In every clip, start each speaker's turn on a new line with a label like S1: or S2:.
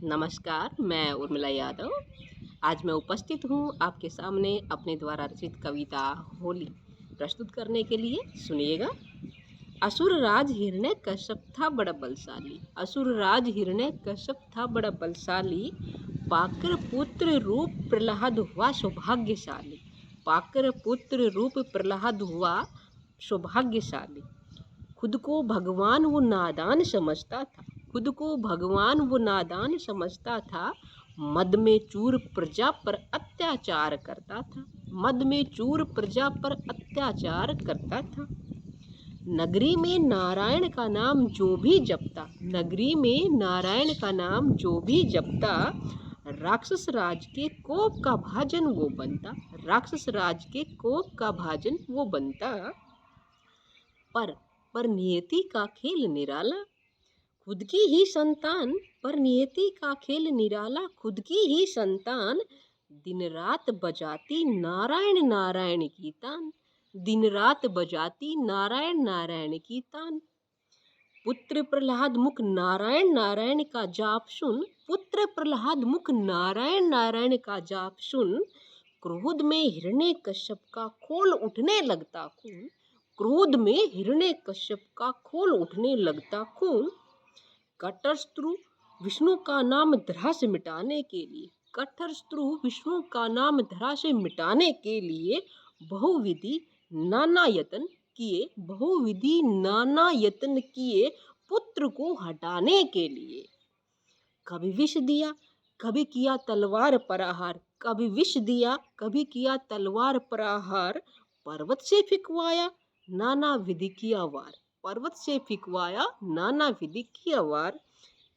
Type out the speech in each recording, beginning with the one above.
S1: नमस्कार, मैं उर्मिला यादव। आज मैं उपस्थित हूँ आपके सामने अपने द्वारा रचित कविता होली प्रस्तुत करने के लिए। सुनिएगा। असुर राज हिरण्यकश्यप था बड़ा बलशाली। असुर राज हिरण्यकश्यप था बड़ा बलशाली। पाकर पुत्र रूप प्रहलाद हुआ सौभाग्यशाली। पाकर पुत्र रूप प्रहलाद हुआ सौभाग्यशाली। खुद को भगवान वो नादान समझता था। खुद को भगवान वो नादान समझता था। मद में चूर प्रजा पर अत्याचार करता था। मद में चूर प्रजा पर अत्याचार करता था। नगरी में नारायण का नाम जो भी जपता, नगरी में नारायण का नाम जो भी जपता, राक्षस राज के कोप का भाजन वो बनता। राक्षस राज के कोप का भाजन वो बनता। पर नियति का खेल निराला। खुद की ही संतान, पर नियति का खेल निराला। खुद की ही संतान दिन रात बजाती नारायण नारायण की तान। दिन रात बजाती नारायण नारायण की तान। पुत्र प्रहलाद मुख नारायण नारायण का जाप सुन। पुत्र प्रहलाद मुख नारायण नारायण का जाप सुन। क्रोध में हिरण्यकश्यप का खोल उठने लगता खून। क्रोध में हिरण्यकश्यप का खोल उठने लगता खून। कटस्त्रु विष्णु का नाम धरा से मिटाने के लिए, कटस्त्रु विष्णु का नाम धरा से मिटाने के लिए बहुविधि नाना यत्न किए। बहुविधि नाना यत्न किए पुत्र को हटाने के लिए। कभी विष दिया, कभी किया तलवार प्रहार। कभी विष दिया, कभी किया तलवार प्रहार। पर्वत से फिकवाया नाना विधि किया वार। पर्वत से फिकवाया नाना विधि किया वार।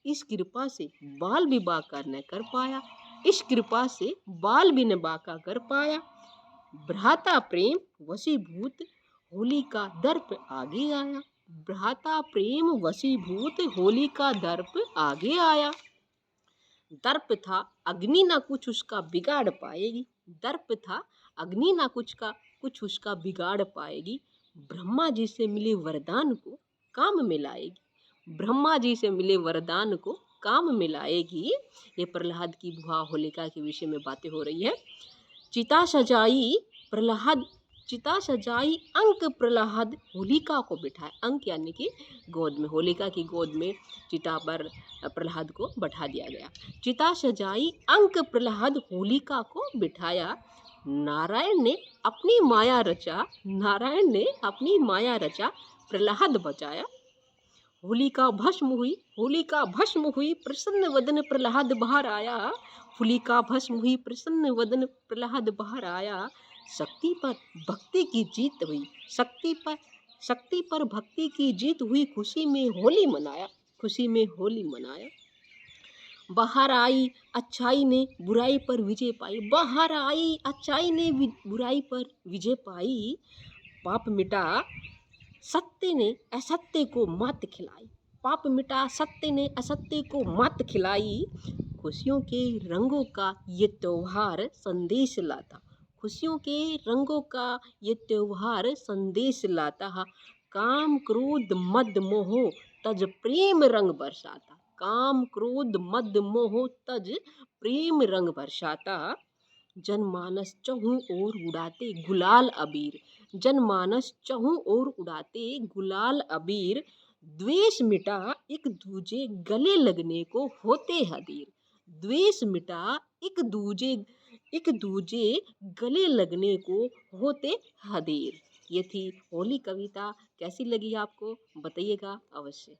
S1: इस कृपा से बाल विवाह कर न कर पाया। इस कृपा से बाल भी न बाका कर पाया। भ्राता प्रेम वशीभूत होली का दर्प आगे आया। भ्राता प्रेम वशीभूत होली का दर्प आगे आया। दर्प था अग्नि ना कुछ उसका बिगाड़ पाएगी। दर्प था अग्नि ना कुछ उसका बिगाड़ पाएगी। ब्रह्मा जी से मिले वरदान को काम में लाएगी। ब्रह्मा जी से मिले वरदान को काम में लाएगी। ये प्रहलाद की बुआ होलिका के विषय में बातें हो रही है। चिता सजाई प्रहलाद, चिता सजाई अंक प्रहलाद होलिका को बिठाए। अंक यानी कि गोद में, होलिका की गोद में चिता पर प्रहलाद को बैठा दिया गया। चिता सजाई अंक प्रहलाद होलिका को बिठाया। नारायण ने अपनी माया रचा, नारायण ने अपनी माया रचा, प्रहलाद बचाया। होलिका भस्म हुई, होलिका भस्म हुई, प्रसन्न वदन प्रहलाद बाहर आया। होलिका भस्म हुई, प्रसन्न वदन प्रहलाद बाहर आया। शक्ति पर भक्ति की जीत हुई, शक्ति पर भक्ति की जीत हुई। खुशी में होली मनाया, खुशी में होली मनाया। बाहर आई अच्छाई ने बुराई पर विजय पाई। बाहर आई अच्छाई ने बुराई पर विजय पाई। पाप मिटा सत्य ने असत्य को मात खिलाई। पाप मिटा सत्य ने असत्य को मात खिलाई। खुशियों के रंगों का ये त्योहार संदेश लाता। खुशियों के रंगों का ये त्योहार संदेश लाता। काम क्रोध मद मोह तज प्रेम रंग बरसाता। काम क्रोध मद मोह तज प्रेम रंग बरसाता। जनमानस चहुं ओर उड़ाते गुलाल अबीर। जनमानस चहुं ओर उड़ाते गुलाल अबीर। द्वेष मिटा एक दूजे गले लगने को होते हदीर। द्वेष मिटा एक दूजे गले लगने को होते हदीर। ये थी होली कविता। कैसी लगी आपको बताइएगा अवश्य।